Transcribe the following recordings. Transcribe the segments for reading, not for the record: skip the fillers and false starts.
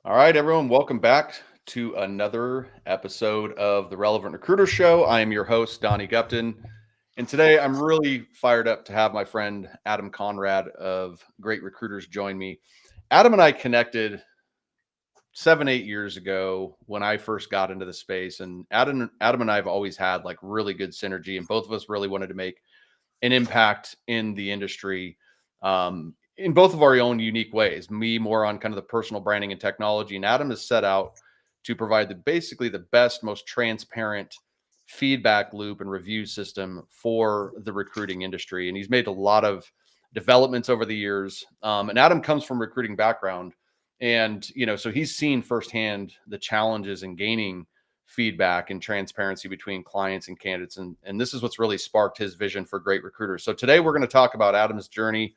All right, everyone, welcome back to another episode of the Relevant Recruiter Show. I am your host, Donnie Gupton. And today I'm really fired up to have my friend Adam Conrad of Great Recruiters join me. Adam and I connected 7, 8 years ago when I first got into the space. And Adam and I have always had like really good synergy, and both of us really wanted to make an impact in the industry in both of our own unique ways. Me more on kind of the personal branding and technology, and Adam has set out to provide basically the best, most transparent feedback loop and review system for the recruiting industry. And he's made a lot of developments over the years. And Adam comes from a recruiting background, and so he's seen firsthand the challenges in gaining feedback and transparency between clients and candidates. And this is what's really sparked his vision for Great Recruiters. So today we're going to talk about Adam's journey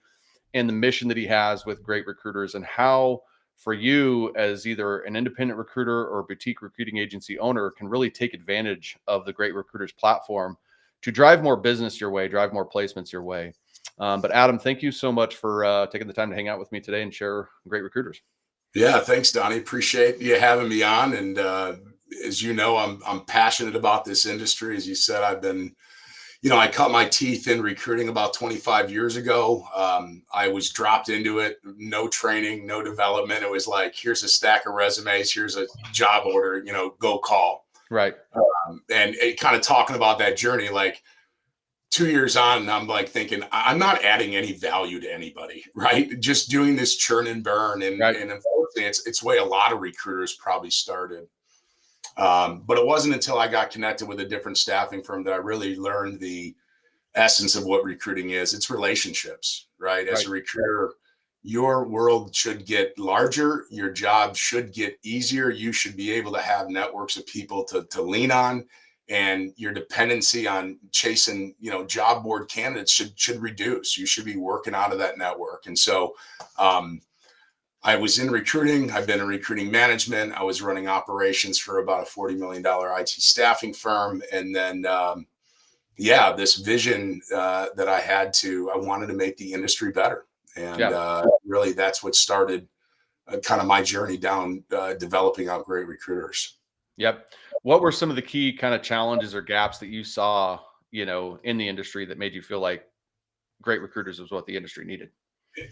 and the mission that he has with Great Recruiters, and how for you as either an independent recruiter or boutique recruiting agency owner can really take advantage of the Great Recruiters platform to drive more business your way, drive more placements your way. But Adam, thank you so much for taking the time to hang out with me today and share Great Recruiters. Yeah, thanks, Donnie. Appreciate you having me on. And as you know, I'm passionate about this industry. As you said, I cut my teeth in recruiting about 25 years ago. I was dropped into it, no training, no development. It was like, here's a stack of resumes, here's a job order, go call. Right. And it kind of talking about that journey, like 2 years on, I'm like thinking, I'm not adding any value to anybody, right? Just doing this churn and burn. Right. And unfortunately, it's the way a lot of recruiters probably started. But it wasn't until I got connected with a different staffing firm that I really learned the essence of what recruiting is. It's relationships, right? As Right. a recruiter, your world should get larger. Your job should get easier. You should be able to have networks of people to lean on, and your dependency on chasing, job board candidates should reduce. You should be working out of that network. And so, I was in recruiting. I've been in recruiting management. I was running operations for about a $40 million IT staffing firm. And then, this vision that I wanted to make the industry better. And Yeah. really, that's what started kind of my journey down developing out Great Recruiters. Yep. What were some of the key kind of challenges or gaps that you saw, in the industry that made you feel like Great Recruiters was what the industry needed?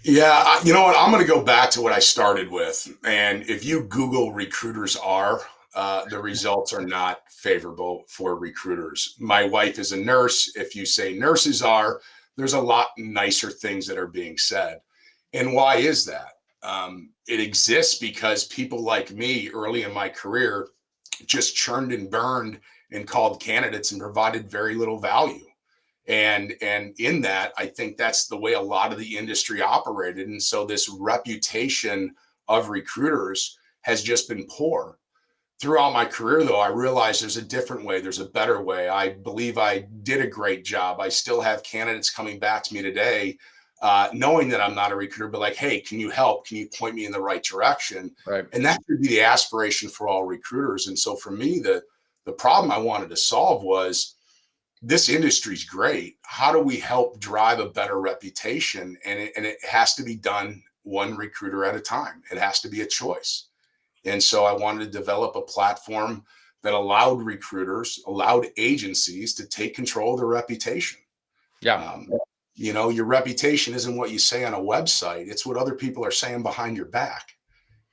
Yeah, you know what? I'm going to go back to what I started with. And if you Google recruiters are, the results are not favorable for recruiters. My wife is a nurse. If you say nurses are, there's a lot nicer things that are being said. And why is that? It exists because people like me early in my career just churned and burned and called candidates and provided very little value. And in that, I think that's the way a lot of the industry operated. And so this reputation of recruiters has just been poor. Throughout my career, though, I realized there's a different way, there's a better way. I believe I did a great job. I still have candidates coming back to me today, knowing that I'm not a recruiter, but like, hey, can you help? Can you point me in the right direction? Right. And that should be the aspiration for all recruiters. And so for me, the problem I wanted to solve was, this industry is great. How do we help drive a better reputation? And it has to be done one recruiter at a time. It has to be a choice. And so I wanted to develop a platform that allowed recruiters, allowed agencies to take control of their reputation. Yeah. Um, your reputation isn't what you say on a website. It's what other people are saying behind your back.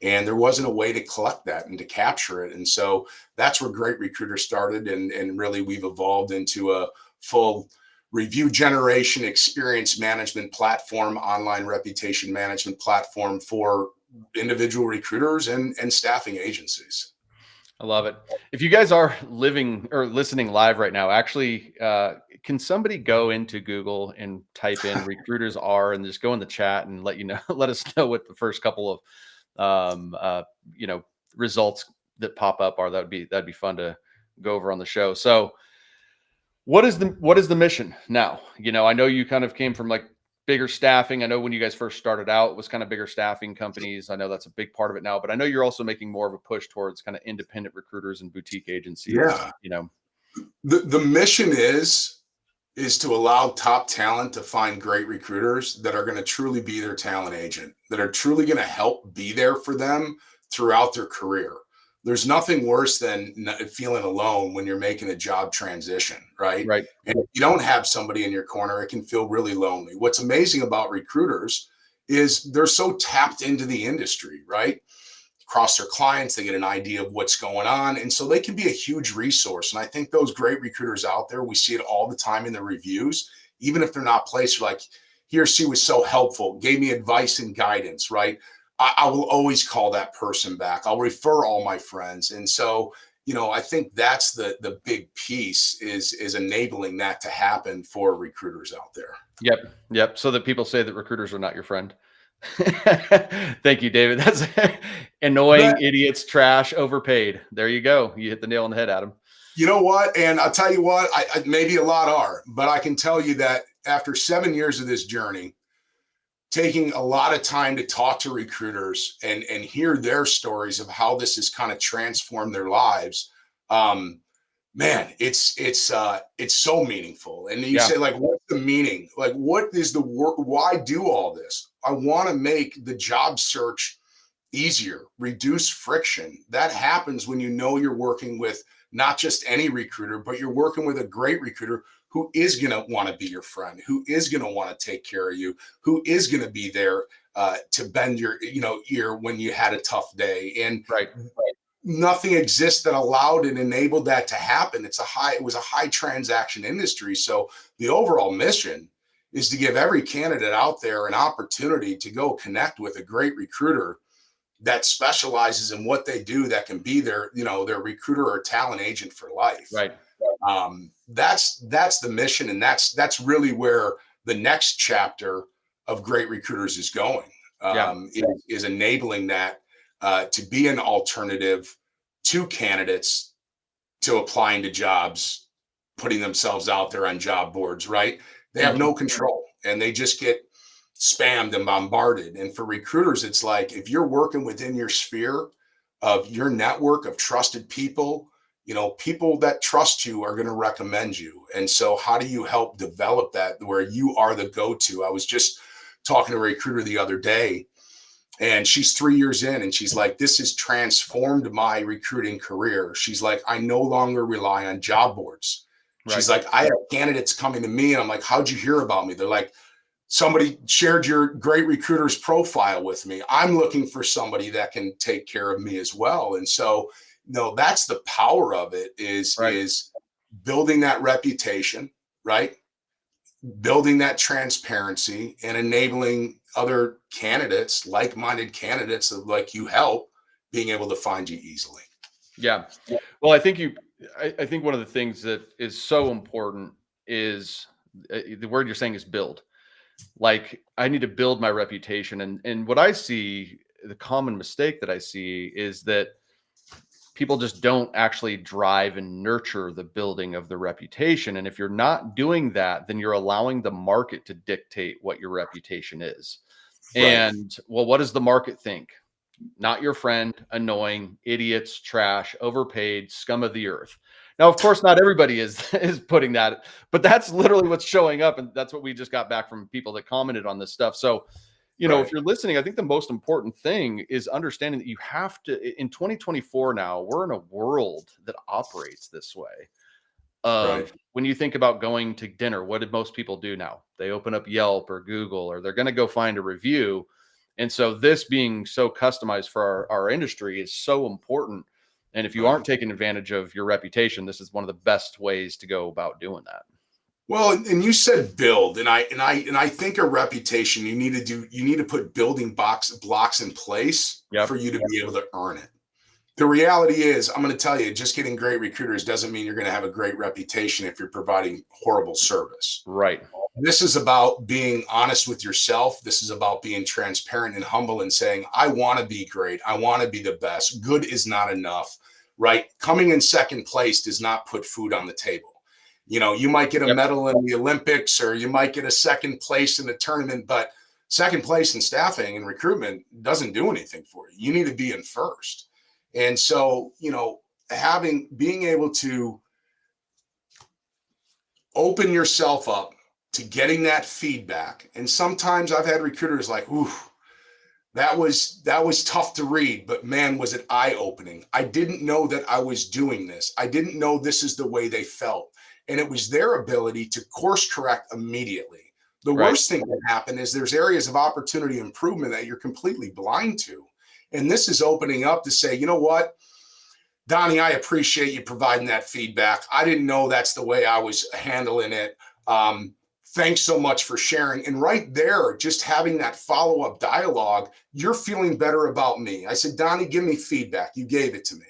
And there wasn't a way to collect that and to capture it. And so that's where Great Recruiter started. And really, we've evolved into a full review generation, experience management platform, online reputation management platform for individual recruiters and staffing agencies. I love it. If you guys are living or listening live right now, actually, can somebody go into Google and type in recruiters are and just go in the chat and let us know what the first couple of um, uh, you know, results that pop up are. That'd be fun to go over on the show. So what is the mission now? I know you kind of came from like bigger staffing. I know when you guys first started out, it was kind of bigger staffing companies. I know that's a big part of it now, but I know you're also making more of a push towards kind of independent recruiters and boutique agencies. Yeah. The mission is to allow top talent to find great recruiters that are going to truly be their talent agent, that are truly going to help be there for them throughout their career. There's nothing worse than feeling alone when you're making a job transition, right? Right. And if you don't have somebody in your corner, it can feel really lonely. What's amazing about recruiters is they're so tapped into the industry, right? Across their clients, they get an idea of what's going on. And so they can be a huge resource. And I think those great recruiters out there, we see it all the time in the reviews, even if they're not placed, like, he or she was so helpful, gave me advice and guidance, right? I will always call that person back. I'll refer all my friends. And so, I think that's the big piece is enabling that to happen for recruiters out there. Yep. So that people say that recruiters are not your friend. Thank you, David. That's annoying, But idiots, trash, overpaid. There you go. You hit the nail on the head, Adam. you know what? And I'll tell you what, I maybe a lot are, but I can tell you that after 7 years of this journey, taking a lot of time to talk to recruiters and hear their stories of how this has kind of transformed their lives. Man, it's so meaningful. And you Yeah. say, like, what's the meaning? Like, what is the work? Why do all this? I want to make the job search easier, reduce friction. That happens when you're working with not just any recruiter, but you're working with a great recruiter who is going to want to be your friend, who is going to want to take care of you, who is going to be there to bend your ear when you had a tough day. And Right. nothing exists that allowed and enabled that to happen. It was a high transaction industry. So the overall mission is to give every candidate out there an opportunity to go connect with a great recruiter that specializes in what they do, that can be their recruiter or talent agent for life. Right. That's the mission, and that's really where the next chapter of Great Recruiters is going. Yeah. Is enabling that to be an alternative to candidates to applying to jobs, putting themselves out there on job boards. Right? They have no control, and they just get spammed and bombarded. And for recruiters, it's like, if you're working within your sphere of your network of trusted people, people that trust you are going to recommend you. And so how do you help develop that where you are the go-to? I was just talking to a recruiter the other day, and she's 3 years in, and she's like, this has transformed my recruiting career. She's like, I no longer rely on job boards. She's like, I have candidates coming to me, and I'm like, how'd you hear about me? They're like, somebody shared your great recruiter's profile with me. I'm looking for Somebody that can take care of me as well. And so, that's the power of it is building that reputation, right? Building that transparency and enabling other candidates, like-minded candidates like you help, being able to find you easily. Yeah. Well, I think I think one of the things that is so important is the word you're saying is build. Like, I need to build my reputation. And what I see, the common mistake that I see is that people just don't actually drive and nurture the building of the reputation. And if you're not doing that, then you're allowing the market to dictate what your reputation is. And well, what does the market think? Not your friend, annoying, idiots, trash, overpaid, scum of the earth. Now, of course, not everybody is putting that, but that's literally what's showing up, and that's what we just got back from people that commented on this stuff. So, if you're listening, I think the most important thing is understanding that you have to, in 2024 now, we're in a world that operates this way. When you think about going to dinner, what did most people do now? They open up Yelp or Google, or they're going to go find a review. And so this being so customized for our industry is so important. And if you aren't taking advantage of your reputation, this is one of the best ways to go about doing that. Well, and you said build, and I think a reputation, you need to put building blocks in place for you to be able to earn it. The reality is, I'm going to tell you, just getting great recruiters doesn't mean you're going to have a great reputation if you're providing horrible service. Right. This is about being honest with yourself. This is about being transparent and humble and saying, I want to be great. I want to be the best. Good is not enough, right? Coming in second place does not put food on the table. You might get a medal in the Olympics, or you might get a second place in the tournament, but second place in staffing and recruitment doesn't do anything for you. You need to be in first. And so, being able to open yourself up to getting that feedback. And sometimes I've had recruiters like, ooh, That was tough to read, but man, was it eye-opening. I didn't know that I was doing this. I didn't know this is the way they felt. And it was their ability to course correct immediately. The Right. worst thing that happen is there's areas of opportunity improvement that you're completely blind to. And this is opening up to say, you know what, Donnie, I appreciate you providing that feedback. I didn't know that's the way I was handling it. Thanks so much for sharing. And right there, just having that follow-up dialogue, you're feeling better about me. I said, Donnie, give me feedback. You gave it to me.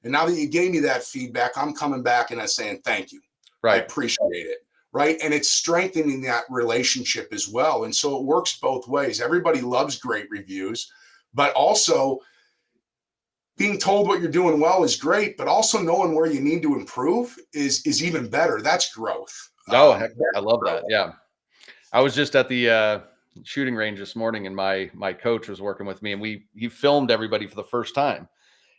And now that you gave me that feedback, I'm coming back and I'm saying, thank you. I Right. appreciate it. Right. And it's strengthening that relationship as well. And so it works both ways. Everybody loves great reviews, but also being told what you're doing well is great, but also knowing where you need to improve is even better. That's growth. Oh, heck, I That's love growth. that. Yeah. I was just at the shooting range this morning, and my coach was working with me, and he filmed everybody for the first time,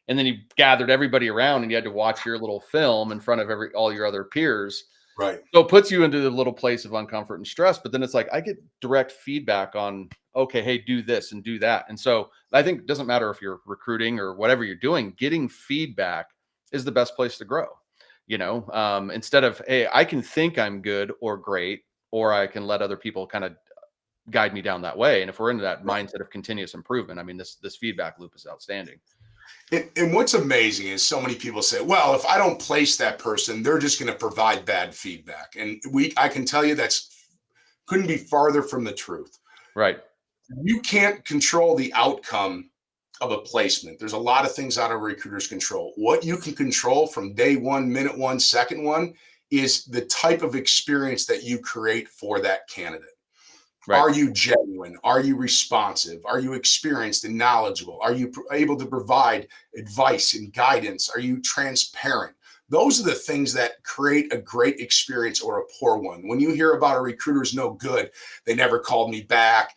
and then he gathered everybody around, and you had to watch your little film in front of all your other peers. Right. So it puts you into the little place of uncomfort and stress. But then it's like I get direct feedback on, okay, hey, do this and do that. And so I think it doesn't matter if you're recruiting or whatever you're doing, getting feedback is the best place to grow. Instead of, hey, I can think I'm good or great, or I can let other people kind of guide me down that way. And if we're into that Right. mindset of continuous improvement, I mean, this feedback loop is outstanding. And what's amazing is so many people say, well, if I don't place that person, they're just going to provide bad feedback. And I can tell you that's couldn't be farther from the truth. Right. You can't control the outcome of a placement. There's a lot of things out of a recruiter's control. What you can control from day one, minute one, second one is the type of experience that you create for that candidate. Right. Are you genuine? Are you responsive? Are you experienced and knowledgeable? Are you able to provide advice and guidance? Are you transparent? Those are the things that create a great experience or a poor one. When you hear about a recruiter's no good, they never called me back.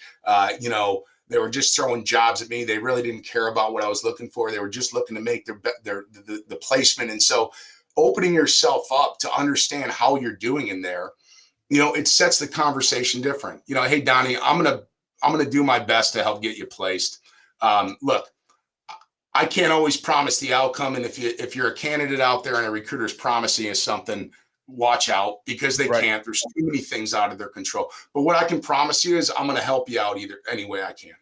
They were just throwing jobs at me. They really didn't care about what I was looking for. They were just looking to make the placement. And so, opening yourself up to understand how you're doing in there, it sets the conversation different. Hey, Donnie, I'm gonna do my best to help get you placed. Look, I can't always promise the outcome, and if you're a candidate out there and a recruiter's promising you something, watch out because they Right. can't. There's too many things out of their control. But what I can promise you is I'm gonna help you out either any way I can.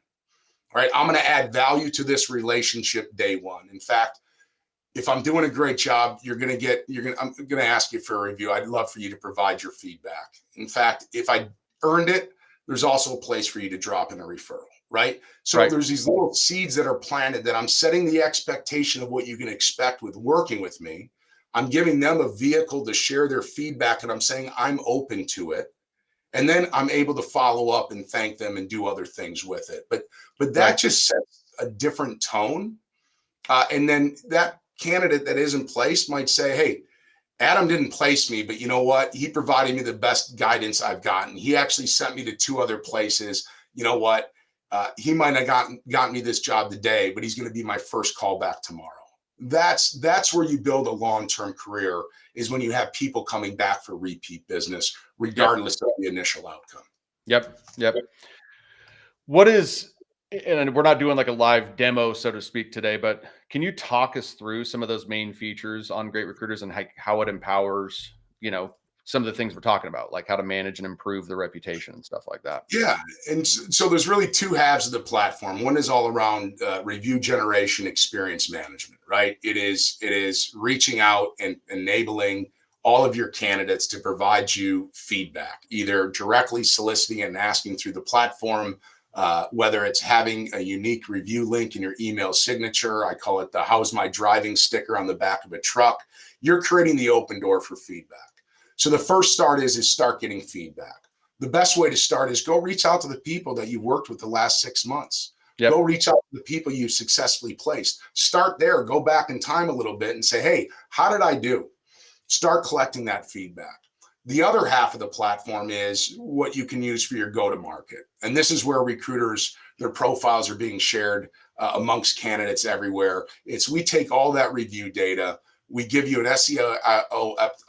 All right, I'm gonna add value to this relationship day one. In fact, if I'm doing a great job, I'm going to ask you for a review. I'd love for you to provide your feedback. In fact, if I earned it, there's also a place for you to drop in a referral, right? So Right. there's these little seeds that are planted that I'm setting the expectation of what you can expect with working with me. I'm giving them a vehicle to share their feedback, and I'm saying I'm open to it. And then I'm able to follow up and thank them and do other things with it. But Right. that just sets a different tone. And then that candidate that isn't placed might say, hey, Adam didn't place me, but you know what? He provided me the best guidance I've gotten. He actually sent me to 2 other places. You know what? He might have gotten me this job today, but he's going to be my first call back tomorrow. That's where you build a long-term career, is when you have people coming back for repeat business, Yep. regardless of the initial outcome. Yep. Yep. What is, and we're not doing like a live demo, so to speak, today, but can you talk us through some of those main features on Great Recruiters and how it empowers, some of the things we're talking about, like how to manage and improve the reputation and stuff like that? Yeah, and so there's really two halves of the platform. One is all around review generation, experience management, right? It is reaching out and enabling all of your candidates to provide you feedback, either directly soliciting and asking through the platform, whether it's having a unique review link in your email signature. I call it the "How's my driving" sticker on the back of a truck. You're creating the open door for feedback. So the first start is start getting feedback. The best way to start is go reach out to the people that you've worked with the last 6 months. Go Yep. reach out to the people you've successfully placed. Start there, go back in time a little bit and say, hey, how did I do? Start collecting that feedback. The other half of the platform is what you can use for your go-to-market. And this is where recruiters, their profiles are being shared amongst candidates everywhere. We take all that review data, we give you an SEO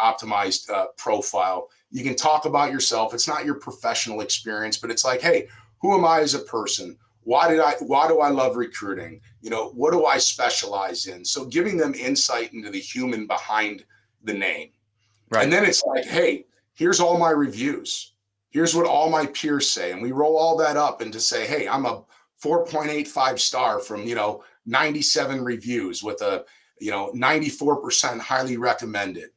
optimized profile. You can talk about yourself. It's not your professional experience, but it's like, hey, who am I as a person? why do I love recruiting? What do I specialize in? So giving them insight into the human behind the name. Right. And then it's like, hey, here's all my reviews. Here's what all my peers say. And we roll all that up into say, hey, I'm a 4.85 star from, 97 reviews with a, 94% highly recommended.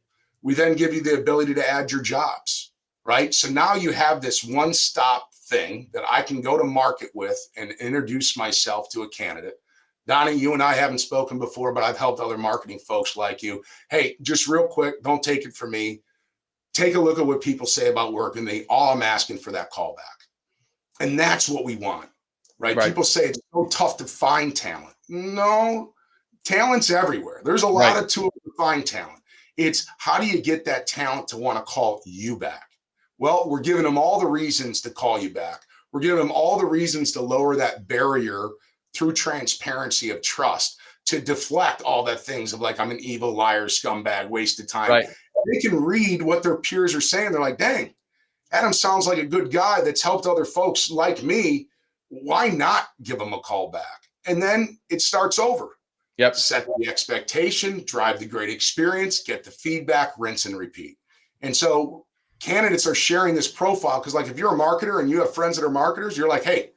We then give you the ability to add your jobs, right? So now you have this one-stop thing that I can go to market with and introduce myself to a candidate. Donnie, you and I haven't spoken before, but I've helped other marketing folks like you. Hey, just real quick, don't take it from me. Take a look at what people say about work, and I'm asking for that callback. And that's what we want, right? People say it's so tough to find talent. No, talent's everywhere. There's a lot of tools to find talent. It's how do you get that talent to want to call you back? Well, we're giving them all the reasons to call you back. We're giving them all the reasons to lower that barrier through transparency of trust, to deflect all that things of like, I'm an evil liar, scumbag, waste of time. Right. They can read what their peers are saying. They're like, dang, Adam sounds like a good guy that's helped other folks like me. Why not give them a call back? And then it starts over. Yep. Set the expectation, drive the great experience, get the feedback, rinse and repeat. And so candidates are sharing this profile because, like, if you're a marketer and you have friends that are marketers, you're like, hey,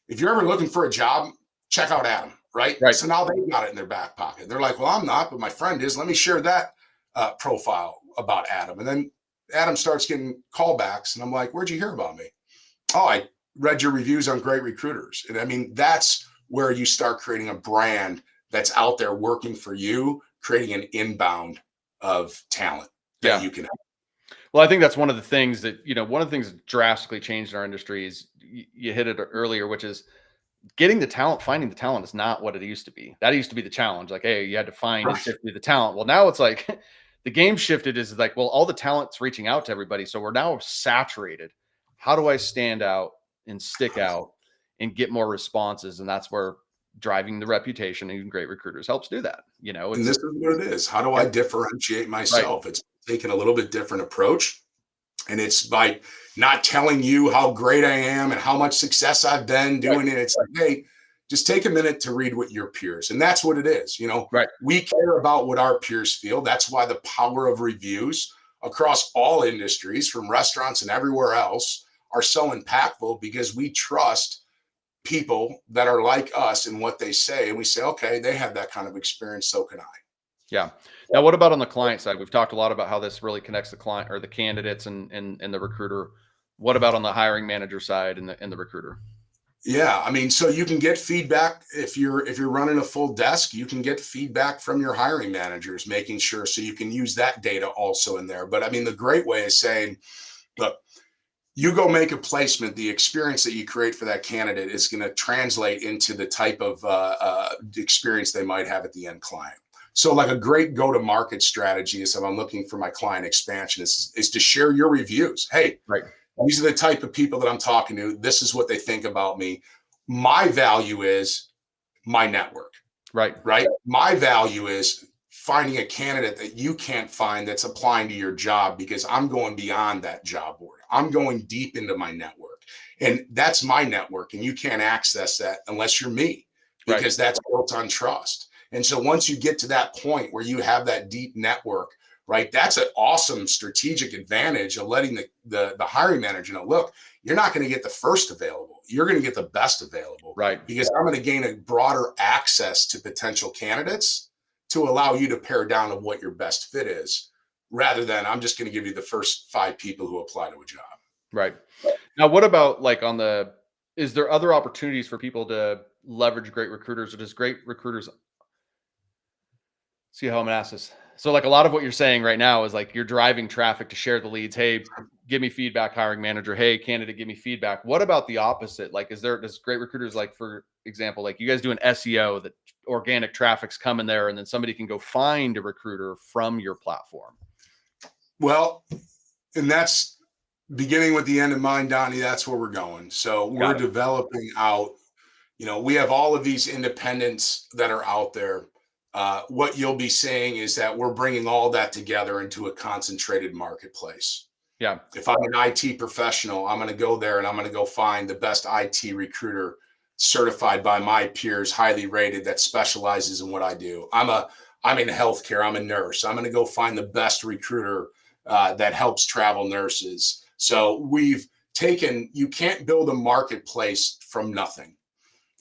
if you're ever looking for a job, check out Adam, right? So now they've got it in their back pocket. They're like, well, I'm not, but my friend is. Let me share that profile about Adam. And then Adam starts getting callbacks. And I'm like, where'd you hear about me? Oh, I read your reviews on Great Recruiters. And I mean, that's where you start creating a brand that's out there working for you, creating an inbound of talent that you can have. Well, I think that's one of the things that, one of the things that drastically changed in our industry is you hit it earlier, which is getting the talent, finding the talent is not what it used to be. That used to be the challenge. Like, hey, you had to find and sift through the talent. Well, now it's like the game shifted is like, well, all the talent's reaching out to everybody. So we're now saturated. How do I stand out and stick out and get more responses? And that's where driving the reputation and Great Recruiters helps do that. And this is what it is. How do I differentiate myself? It's taking a little bit different approach. And it's by not telling you how great I am and how much success I've been doing it. It's like, hey, just take a minute to read what your peers, and that's what it is. We care about what our peers feel. That's why the power of reviews across all industries, from restaurants and everywhere else, are so impactful, because we trust people that are like us and what they say. And we say, okay, they have that kind of experience, so can I. Yeah. Now, what about on the client side? We've talked a lot about how this really connects the client or the candidates and the recruiter. What about on the hiring manager side and the recruiter? Yeah, I mean, so you can get feedback if you're running a full desk. You can get feedback from your hiring managers, making sure so you can use that data also in there. But I mean, the great way is saying, look, you go make a placement. The experience that you create for that candidate is going to translate into the type of experience they might have at the end client. So like a great go-to-market strategy is, if I'm looking for my client expansion, is to share your reviews. Hey, these are the type of people that I'm talking to. This is what they think about me. My value is my network. Right. My value is finding a candidate that you can't find that's applying to your job, because I'm going beyond that job board. I'm going deep into my network. And that's my network. And you can't access that unless you're me, because that's built on trust. And so once you get to that point where you have that deep network, right, that's an awesome strategic advantage of letting the hiring manager know, look, you're not going to get the first available. You're going to get the best available. Right. Because I'm going to gain a broader access to potential candidates to allow you to pare down to what your best fit is, rather than I'm just going to give you the first 5 people who apply to a job. Right. Now, what about like is there other opportunities for people to leverage Great Recruiters, or does Great Recruiters see how I'm gonna ask this? So like a lot of what you're saying right now is like you're driving traffic to share the leads. Hey, give me feedback, hiring manager. Hey, candidate, give me feedback. What about the opposite? Like, does Great Recruiters, like, for example, like you guys do an SEO that organic traffic's coming there, and then somebody can go find a recruiter from your platform? Well, and that's beginning with the end in mind, Donnie. That's where we're going. So we're developing out, we have all of these independents that are out there. What you'll be seeing is that we're bringing all that together into a concentrated marketplace. Yeah. If I'm an IT professional, I'm going to go there and I'm going to go find the best IT recruiter certified by my peers, highly rated, that specializes in what I do. I'm in healthcare. I'm a nurse. I'm going to go find the best recruiter that helps travel nurses. So you can't build a marketplace from nothing.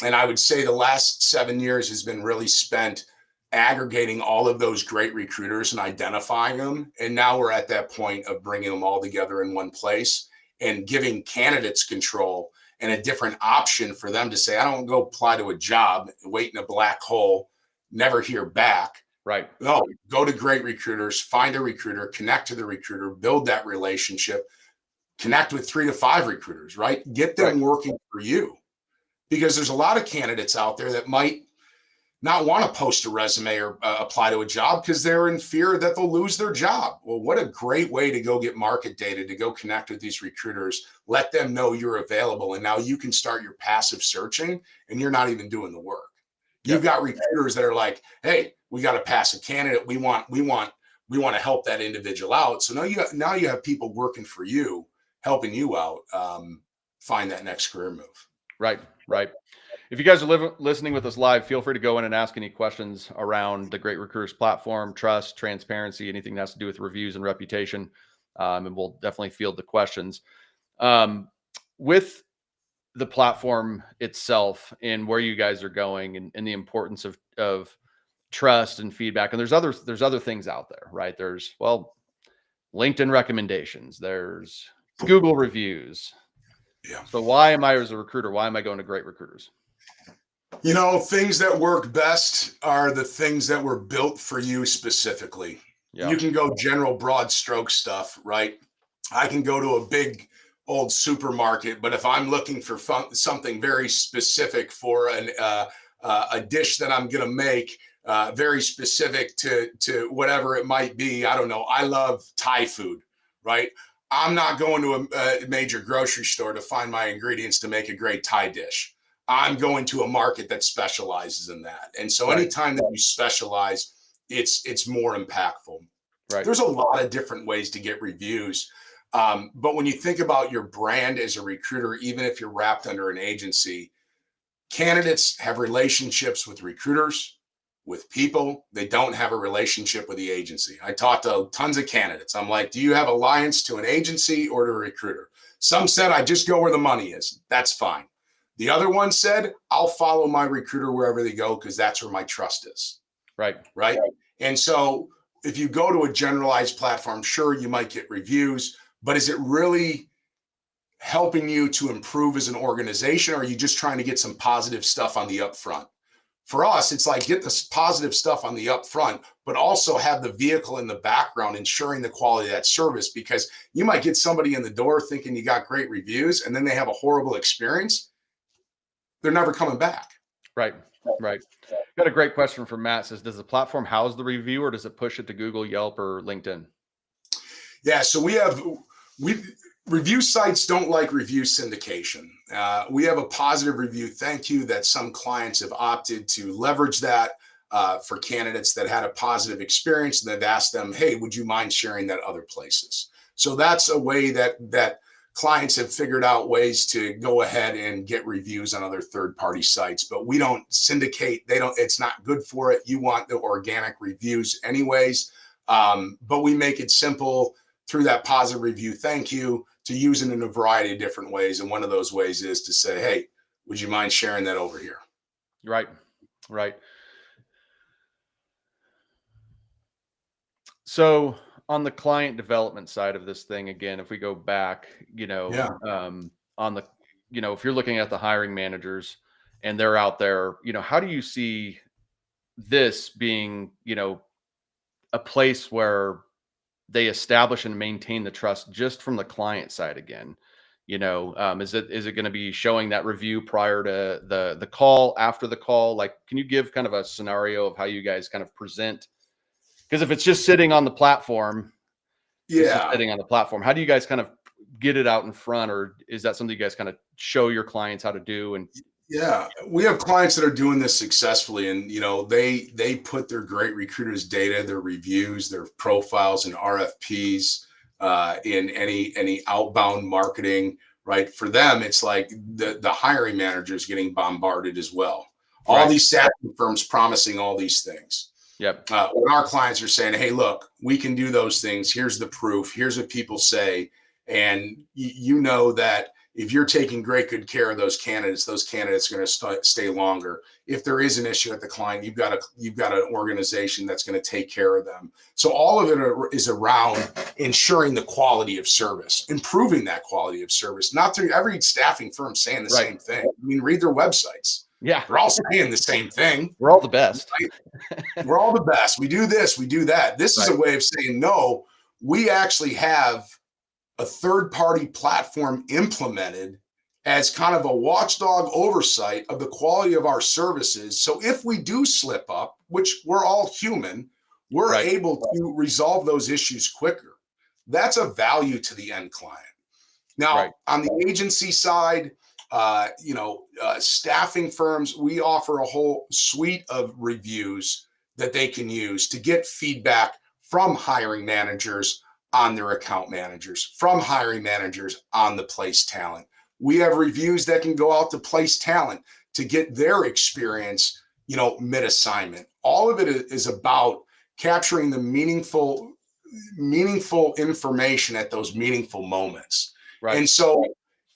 And I would say the last 7 years has been really spent aggregating all of those great recruiters and identifying them. And now we're at that point of bringing them all together in one place and giving candidates control and a different option for them to say, I don't go apply to a job, wait in a black hole, never hear back. Right. No, go to great recruiters, find a recruiter, connect to the recruiter, build that relationship, connect with 3 to 5 recruiters, right? Get them working for you. Because there's a lot of candidates out there that might not want to post a resume or apply to a job because they're in fear that they'll lose their job. Well, what a great way to go get market data, to go connect with these recruiters, let them know you're available. And now you can start your passive searching and you're not even doing the work. You've got recruiters that are like, hey, we got a passive candidate. We want to help that individual out. So now you have people working for you, helping you out, find that next career move. Right. If you guys are listening with us live, feel free to go in and ask any questions around the Great Recruiters platform, trust, transparency, anything that has to do with reviews and reputation. And we'll definitely field the questions. With the platform itself and where you guys are going and the importance of trust and feedback. And there's other things out there, right? There's, LinkedIn recommendations, there's Google reviews. Yeah. So why am I, as a recruiter, why am I going to Great Recruiters? Things that work best are the things that were built for you specifically. Yeah. You can go general broad stroke stuff, right? I can go to a big old supermarket, but if I'm looking for something very specific for a dish that I'm going to make, very specific to whatever it might be, I don't know. I love Thai food, right? I'm not going to a major grocery store to find my ingredients to make a great Thai dish. I'm going to a market that specializes in that. And so anytime that you specialize, it's more impactful. Right. There's a lot of different ways to get reviews. But when you think about your brand as a recruiter, even if you're wrapped under an agency, candidates have relationships with recruiters, with people. They don't have a relationship with the agency. I talked to tons of candidates. I'm like, do you have alliance to an agency or to a recruiter? Some said, I just go where the money is. That's fine. The other one said, I'll follow my recruiter wherever they go because that's where my trust is. Right. And so if you go to a generalized platform, sure, you might get reviews, but is it really helping you to improve as an organization, or are you just trying to get some positive stuff on the upfront? For us, it's like get this positive stuff on the upfront, but also have the vehicle in the background ensuring the quality of that service, because you might get somebody in the door thinking you got great reviews and then they have a horrible experience. They're never coming back. Right. Got a great question from Matt. Says, does the platform house the review or does it push it to Google, Yelp, or LinkedIn? Yeah, so review sites don't like review syndication. We have a positive review thank you that some clients have opted to leverage that for candidates that had a positive experience, and they've asked them, hey, would you mind sharing that other places? So that's a way that clients have figured out ways to go ahead and get reviews on other third-party sites, but we don't syndicate. It's not good for it. You want the organic reviews anyways, but we make it simple through that positive review thank you to use it in a variety of different ways. And one of those ways is to say, hey, would you mind sharing that over here? Right. So on the client development side of this thing, again, if we go back, on the, if you're looking at the hiring managers and they're out there, how do you see this being, a place where they establish and maintain the trust just from the client side again? Is it going to be showing that review prior to the call, after the call? Like, can you give kind of a scenario of how you guys kind of present? Because if it's just sitting on the platform, how do you guys kind of get it out in front, or is that something you guys kind of show your clients how to do? And yeah, we have clients that are doing this successfully, and they put their great recruiters data, their reviews, their profiles, and RFPs in any outbound marketing, right? For them, it's like the hiring manager is getting bombarded as well. All Right. these staffing firms promising all these things. Yep. When our clients are saying, hey, look, we can do those things. Here's the proof. Here's what people say. And you know that if you're taking great good care of those candidates are going to stay longer. If there is an issue at the client, you've got an organization that's going to take care of them. So all of it is around ensuring the quality of service, improving that quality of service. Not through every staffing firm saying the same thing. I mean, read their websites. Yeah. They're all saying the same thing. We're all the best. Right? We're all the best. We do this, we do that. This is a way of saying, no, we actually have a third-party platform implemented as kind of a watchdog oversight of the quality of our services. So if we do slip up, which we're all human, we're able to resolve those issues quicker. That's a value to the end client. Now, on the agency side, staffing firms, we offer a whole suite of reviews that they can use to get feedback from hiring managers on their account managers, from hiring managers on the place talent. We have reviews that can go out to place talent to get their experience, mid-assignment. All of it is about capturing the meaningful information at those meaningful moments. Right. And so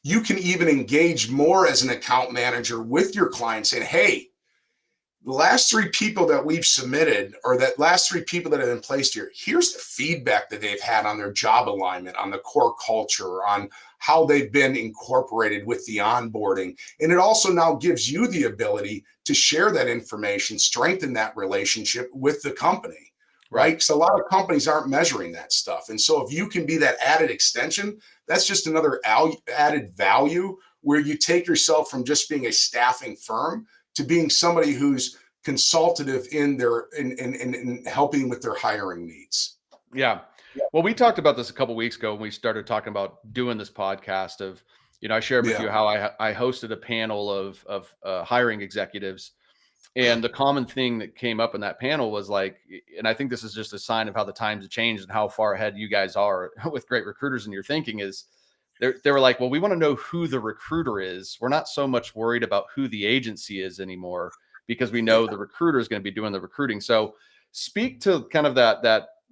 you can even engage more as an account manager with your client saying, hey, the last 3 people that we've submitted, or that last 3 people that have been placed here, here's the feedback that they've had on their job alignment, on the core culture, on how they've been incorporated with the onboarding. And it also now gives you the ability to share that information, strengthen that relationship with the company, right? Because a lot of companies aren't measuring that stuff. And so if you can be that added extension, that's just another added value where you take yourself from just being a staffing firm to being somebody who's consultative in helping with their hiring needs. Yeah. Well, we talked about this a couple of weeks ago when we started talking about doing this podcast of, I shared with you how I hosted a panel of hiring executives. And the common thing that came up in that panel was like, and I think this is just a sign of how the times have changed and how far ahead you guys are with great recruiters in your thinking is, they were like, well, we want to know who the recruiter is. We're not so much worried about who the agency is anymore because we know the recruiter is going to be doing the recruiting. So speak to kind of that,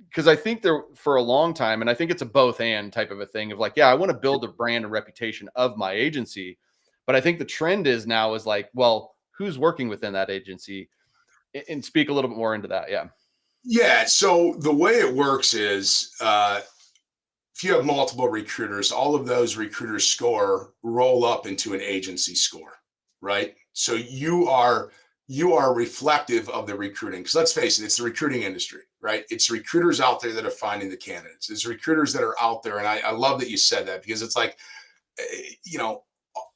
because I think there for a long time, and I think it's a both and type of a thing of like, yeah, I want to build a brand and reputation of my agency. But I think the trend is now is like, well, who's working within that agency? And speak a little bit more into that. Yeah. Yeah. So the way it works is, if you have multiple recruiters, all of those recruiters' score roll up into an agency score, right? So you are reflective of the recruiting. Because let's face it, it's the recruiting industry, right? It's recruiters out there that are finding the candidates. It's recruiters that are out there. And I love that you said that because it's like,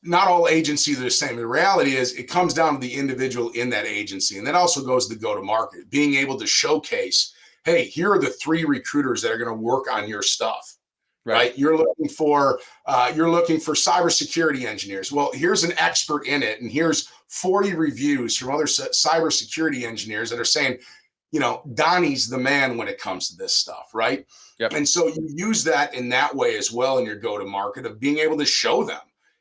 not all agencies are the same. The reality is it comes down to the individual in that agency. And that also goes to the go-to-market, being able to showcase, hey, here are the 3 recruiters that are going to work on your stuff. Right. You're looking for cybersecurity engineers. Well, here's an expert in it. And here's 40 reviews from other cybersecurity engineers that are saying, Donnie's the man when it comes to this stuff. Right. Yep. And so you use that in that way as well in your go-to-market of being able to show them.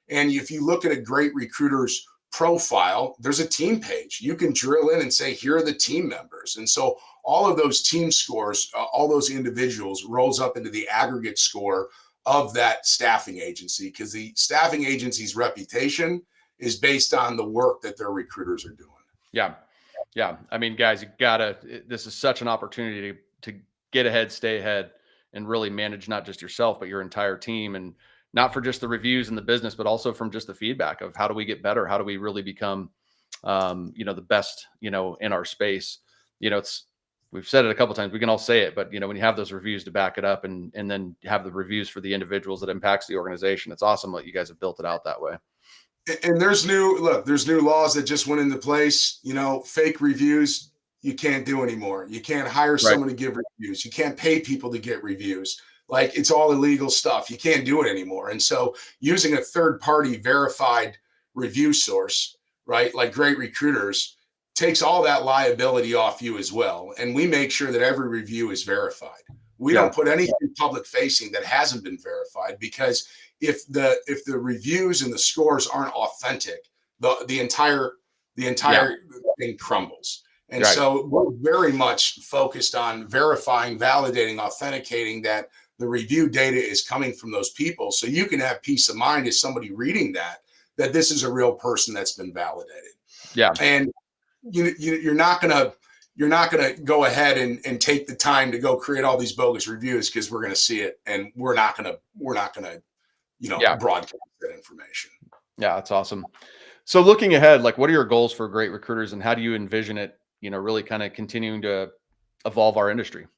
And if you look at a great recruiter's profile, there's a team page. You can drill in and say, here are the team members. And so all of those team scores, all those individuals rolls up into the aggregate score of that staffing agency because the staffing agency's reputation is based on the work that their recruiters are doing. Yeah. Yeah. I mean, guys, this is such an opportunity to get ahead, stay ahead, and really manage not just yourself, but your entire team. And not for just the reviews and the business, but also from just the feedback of how do we get better? How do we really become, the best, in our space? We've said it a couple of times, we can all say it, but when you have those reviews to back it up and then have the reviews for the individuals that impacts the organization, it's awesome that you guys have built it out that way. And there's new laws that just went into place, fake reviews, you can't do anymore. You can't hire someone to give reviews. You can't pay people to get reviews. Like it's all illegal stuff. You can't do it anymore. And so using a third party verified review source, right? Like Great Recruiters takes all that liability off you as well. And we make sure that every review is verified. We don't put anything public facing that hasn't been verified because if the reviews and the scores aren't authentic, the entire thing crumbles. And Right. so we're very much focused on verifying, validating, authenticating that the review data is coming from those people. So you can have peace of mind as somebody reading that this is a real person that's been validated. Yeah. And you're not gonna go ahead and take the time to go create all these bogus reviews, because we're gonna see it, and we're not gonna Yeah. broadcast that information. Yeah. That's awesome. So looking ahead, like what are your goals for Great Recruiters and how do you envision it, really kind of continuing to evolve our industry?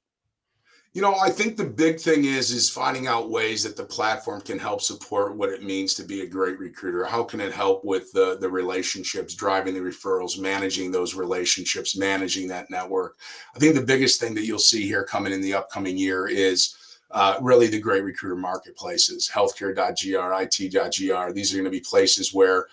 I think the big thing is finding out ways that the platform can help support what it means to be a great recruiter. How can it help with the relationships, driving the referrals, managing those relationships, managing that network? I think the biggest thing that you'll see here coming in the upcoming year is really the great recruiter marketplaces, healthcare.gr, it.gr. These are going to be places where,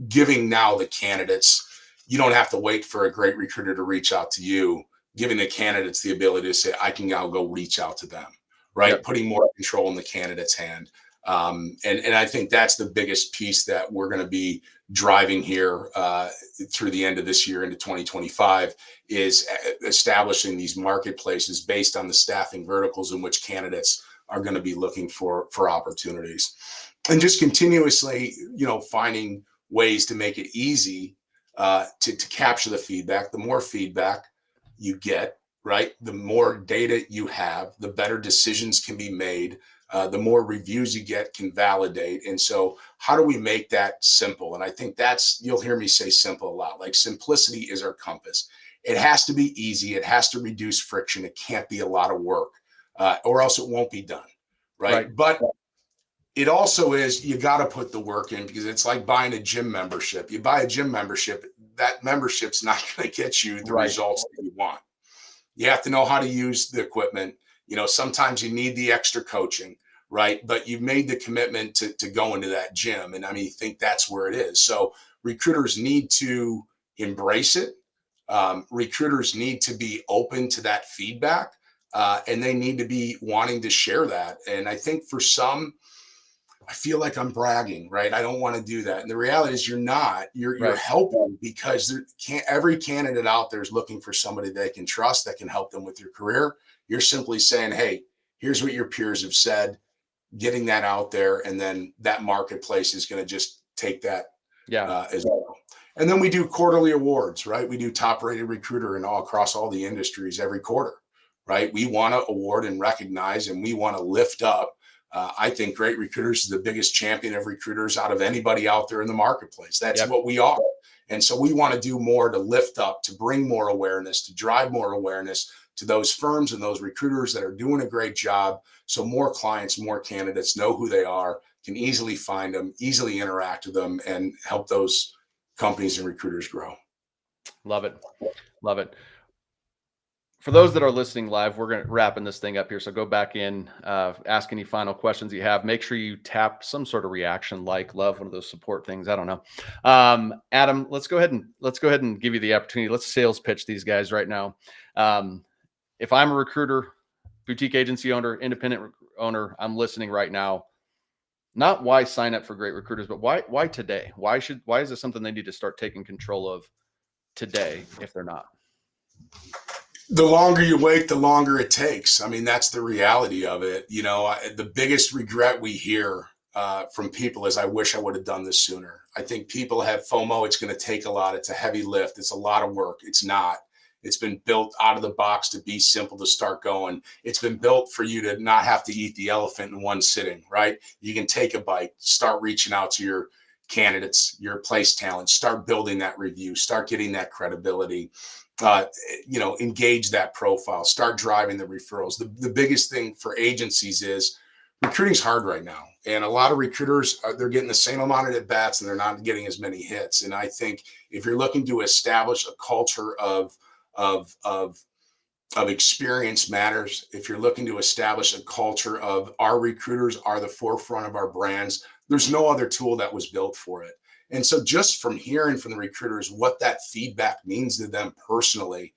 giving now the candidates, you don't have to wait for a great recruiter to reach out to you, giving the candidates the ability to say, I can now go reach out to them, right? Yep. Putting more control in the candidate's hand. And I think that's the biggest piece that we're going to be driving here through the end of this year into 2025 is establishing these marketplaces based on the staffing verticals in which candidates are going to be looking for opportunities. And just continuously, finding ways to make it easy to capture the feedback. The more feedback you get, right, the more data you have, the better decisions can be made, the more reviews you get can validate. And so how do we make that simple? And I think you'll hear me say simple a lot. Like, simplicity is our compass. It has to be easy. It has to reduce friction. It can't be a lot of work, or else it won't be done, right? But it also is, you got to put the work in, because it's like buying a gym membership. You buy a gym membership, that membership's not going to get you the results that you want. You have to know how to use the equipment. Sometimes you need the extra coaching, right? But you've made the commitment to go into that gym. And I think that's where it is. So recruiters need to embrace it. Recruiters need to be open to that feedback, and they need to be wanting to share that. And I think for some, I feel like I'm bragging, right? I don't want to do that. And the reality is you're not. You're helping, because every candidate out there is looking for somebody they can trust, that can help them with their career. You're simply saying, hey, here's what your peers have said, getting that out there, and then that marketplace is going to just take that as well. And then we do quarterly awards, right? We do top rated recruiter and all across all the industries every quarter, right? We want to award and recognize, and we want to lift up. I think Great Recruiters is the biggest champion of recruiters out of anybody out there in the marketplace. That's what we are. And so we want to do more to lift up, to bring more awareness, to drive more awareness to those firms and those recruiters that are doing a great job. So more clients, more candidates know who they are, can easily find them, easily interact with them, and help those companies and recruiters grow. Love it. Love it. For those that are listening live, we're going to wrapping this thing up here. So go back in, ask any final questions you have. Make sure you tap some sort of reaction, like, love, one of those support things. I don't know. Adam, let's go ahead and give you the opportunity. Let's sales pitch these guys right now. If I'm a recruiter, boutique agency owner, independent owner, I'm listening right now. Not why sign up for Great Recruiters, but why today? Why is this something they need to start taking control of today if they're not? The longer you wait, the longer it takes. That's the reality of it. The biggest regret we hear from people is, I wish I would have done this sooner. I think people have FOMO. It's going to take a lot. It's a heavy lift. It's a lot of work. It's not. It's been built out of the box to be simple to start going. It's been built for you to not have to eat the elephant in one sitting, right? You can take a bite, start reaching out to your candidates, your place talent, start building that review, start getting that credibility. Engage that profile, start driving the referrals. The biggest thing for agencies is recruiting's hard right now. And a lot of recruiters, they're getting the same amount of at-bats and they're not getting as many hits. And I think if you're looking to establish a culture of experience matters, if you're looking to establish a culture of our recruiters are the forefront of our brands, there's no other tool that was built for it. And so just from hearing from the recruiters what that feedback means to them personally,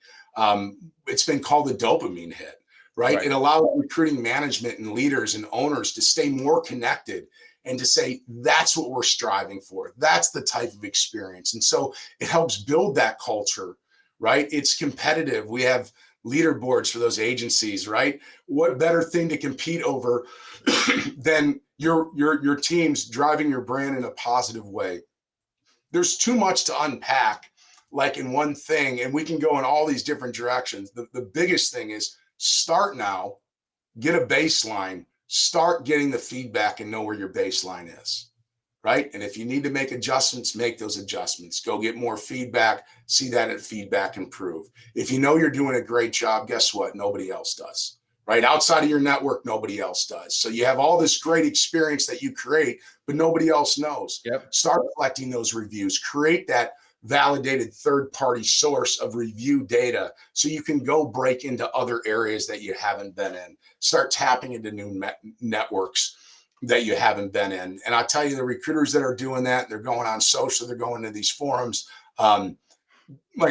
it's been called a dopamine hit, right? Right. It allows recruiting management and leaders and owners to stay more connected and to say, that's what we're striving for. That's the type of experience. And so it helps build that culture, right? It's competitive. We have leaderboards for those agencies, right? What better thing to compete over than your teams driving your brand in a positive way? There's too much to unpack like in one thing, and we can go in all these different directions. The biggest thing is start now, get a baseline, start getting the feedback and know where your baseline is, right? And if you need to make adjustments, make those adjustments. Go get more feedback, see that feedback improve. If you know you're doing a great job, guess what? Nobody else does, right? Outside of your network, nobody else does. So you have all this great experience that you create, but nobody else knows. Yep. Start collecting those reviews, create that validated third-party source of review data so you can go break into other areas that you haven't been in. Start tapping into new networks that you haven't been in. And I tell you, the recruiters that are doing that, they're going on social, they're going to these forums. Like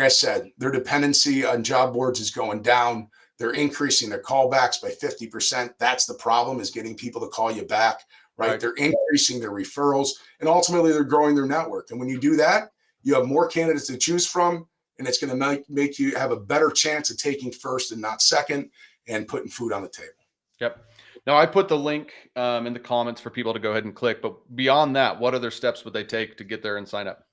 I said, their dependency on job boards is going down. They're increasing their callbacks by 50%. That's the problem, is getting people to call you back, right? They're increasing their referrals, and ultimately they're growing their network. And when you do that, you have more candidates to choose from, and it's going to make you have a better chance of taking first and not second and putting food on the table. Yep. Now, I put the link in the comments for people to go ahead and click, but beyond that, what other steps would they take to get there and sign up?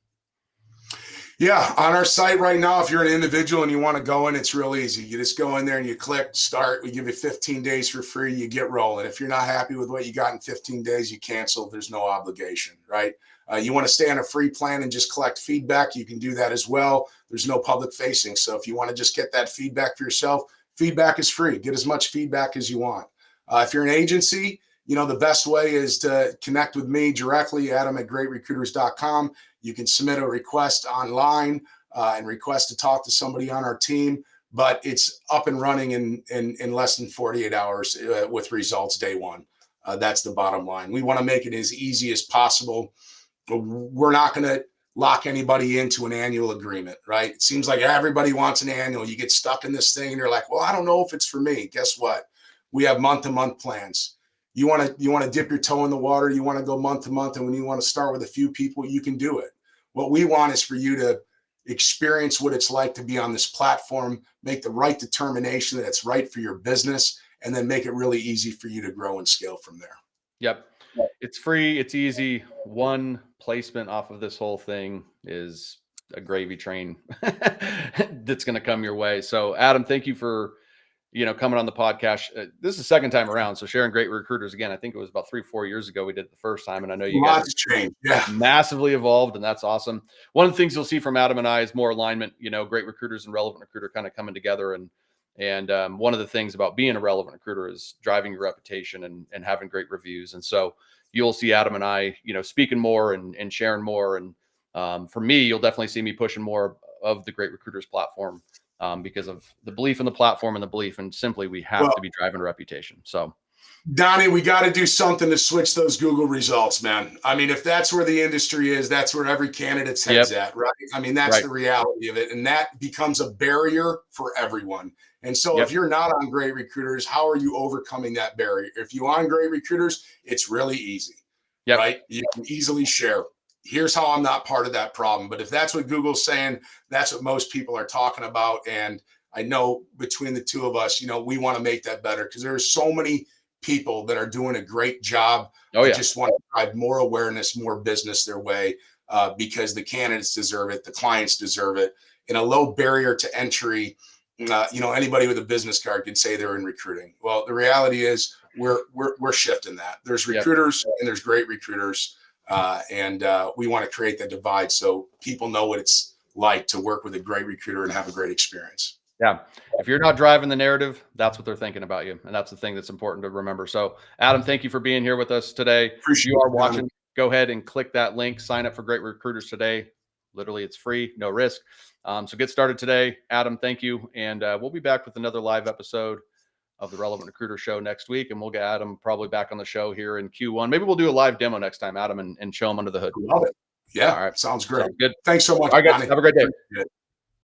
Yeah, on our site right now, if you're an individual and you want to go in, it's real easy. You just go in there and you click start. We give you 15 days for free. You get rolling. If you're not happy with what you got in 15 days, you cancel. There's no obligation, right? You want to stay on a free plan and just collect feedback, you can do that as well. There's no public facing. So if you want to just get that feedback for yourself, feedback is free. Get as much feedback as you want. If you're an agency, the best way is to connect with me directly, adam@greatrecruiters.com. You can submit a request online and request to talk to somebody on our team, but it's up and running in less than 48 hours with results day one. That's the bottom line. We want to make it as easy as possible. We're not going to lock anybody into an annual agreement, right? It seems like everybody wants an annual. You get stuck in this thing and you're like, well, I don't know if it's for me. Guess what? We have month-to-month plans. You want to dip your toe in the water. You want to go month to month. And when you want to start with a few people, you can do it. What we want is for you to experience what it's like to be on this platform, make the right determination that it's right for your business, and then make it really easy for you to grow and scale from there. Yep. It's free. It's easy. One placement off of this whole thing is a gravy train that's going to come your way. So Adam, thank you for, coming on the podcast. This is the second time around. So sharing great recruiters again, I think it was about 3-4 years ago we did it the first time. And I know you guys changed. Yeah. Massively evolved, and that's awesome. One of the things you'll see from Adam and I is more alignment, great recruiters and relevant recruiter kind of coming together. And one of the things about being a relevant recruiter is driving your reputation and having great reviews. And so you'll see Adam and I, speaking more and sharing more. And for me, you'll definitely see me pushing more of the Great Recruiters platform because of the belief in the platform and the belief in simply we have to be driving a reputation. So Donnie, we got to do something to switch those Google results, man. I mean, if that's where the industry is, that's where every candidate's head's at, right? I mean, that's the reality of it. And that becomes a barrier for everyone. And so if you're not on Great Recruiters, how are you overcoming that barrier? If you're on Great Recruiters, it's really easy, right? You can easily share. Here's how I'm not part of that problem. But if that's what Google's saying, that's what most people are talking about. And I know between the two of us, we want to make that better because there's so many people that are doing a great job. Just want to drive more awareness, more business their way because the candidates deserve it. The clients deserve it. In a low barrier to entry, anybody with a business card can say they're in recruiting. Well, the reality is we're shifting that. There's recruiters and there's great recruiters. And we want to create that divide so people know what it's like to work with a great recruiter and have a great experience. Yeah. If you're not driving the narrative, that's what they're thinking about you. And that's the thing that's important to remember. So Adam, thank you for being here with us today. If you are watching, go ahead and click that link, sign up for Great Recruiters today. Literally, it's free, no risk. So get started today. Adam, thank you. And we'll be back with another live episode of the Relevant Recruiter Show next week. And we'll get Adam probably back on the show here in Q1. Maybe we'll do a live demo next time, Adam, and show him under the hood. Love it. Yeah. All right. Sounds great. Sounds good. Thanks so much. All right, guys. Have a great day.